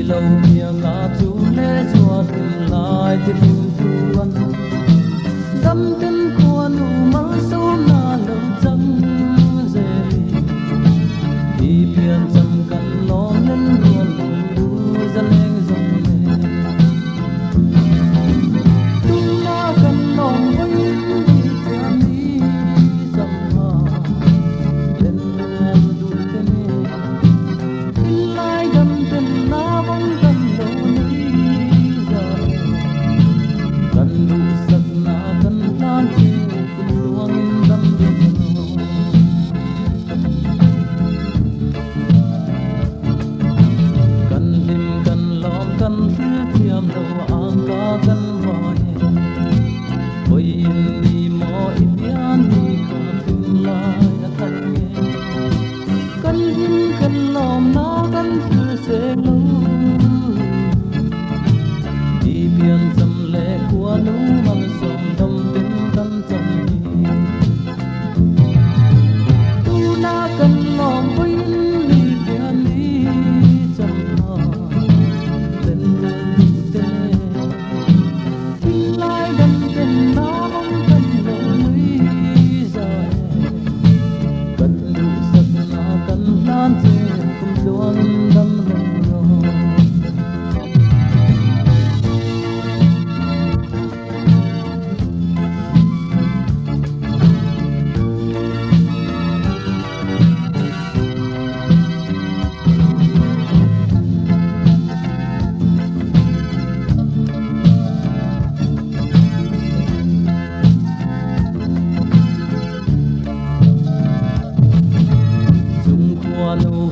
lâu bia ngã chú lê chùa từng lại thì tìm chuan đâm chân của nụ mơ sâu na lâu trắng dễ đi biển trầm cằn lo lên buồn đủ ra lên dòng lệ tung na cần lòng với đi theo đi dầm hoa lên lên đủ tên tin lại đâm chân na bóng tâm lâu lý ra cần đủ sắc na cần lan trên cùng luồng đâm cần tìm cần lom cần thứ thiam đầu ang ca cần vòi ôi in đi mò in bian đi cả thương lai đã thành nghe cần tìm cần lom na cần thứ sẽ lâu đi biển dầm lệ của nụ măng sông đông tin tân trầm tu na cần lom với đi biển đi trầm hoa lên lên tê tin lại đâm chân na bóng cần lâu mới dài cần đủ sắc na cần lan trên cùng luồng đâm lòng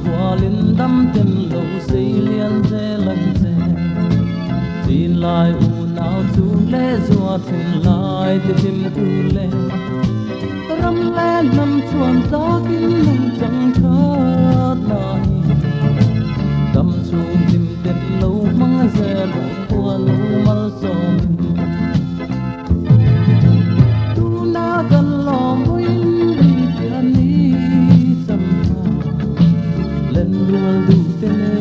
hoa lên đắm chân lâu xây liên thế lần thế tin lại u nào chú lê dùa thình lại thì tìm cu lê râm lê nằm chuồn gió kín mình chẳng thớt lại cầm xuống tìm tên lâu măng dè lộn của lâu mơ sông tu na cần lòng với đi biển đi dầm lên luôn đủ tên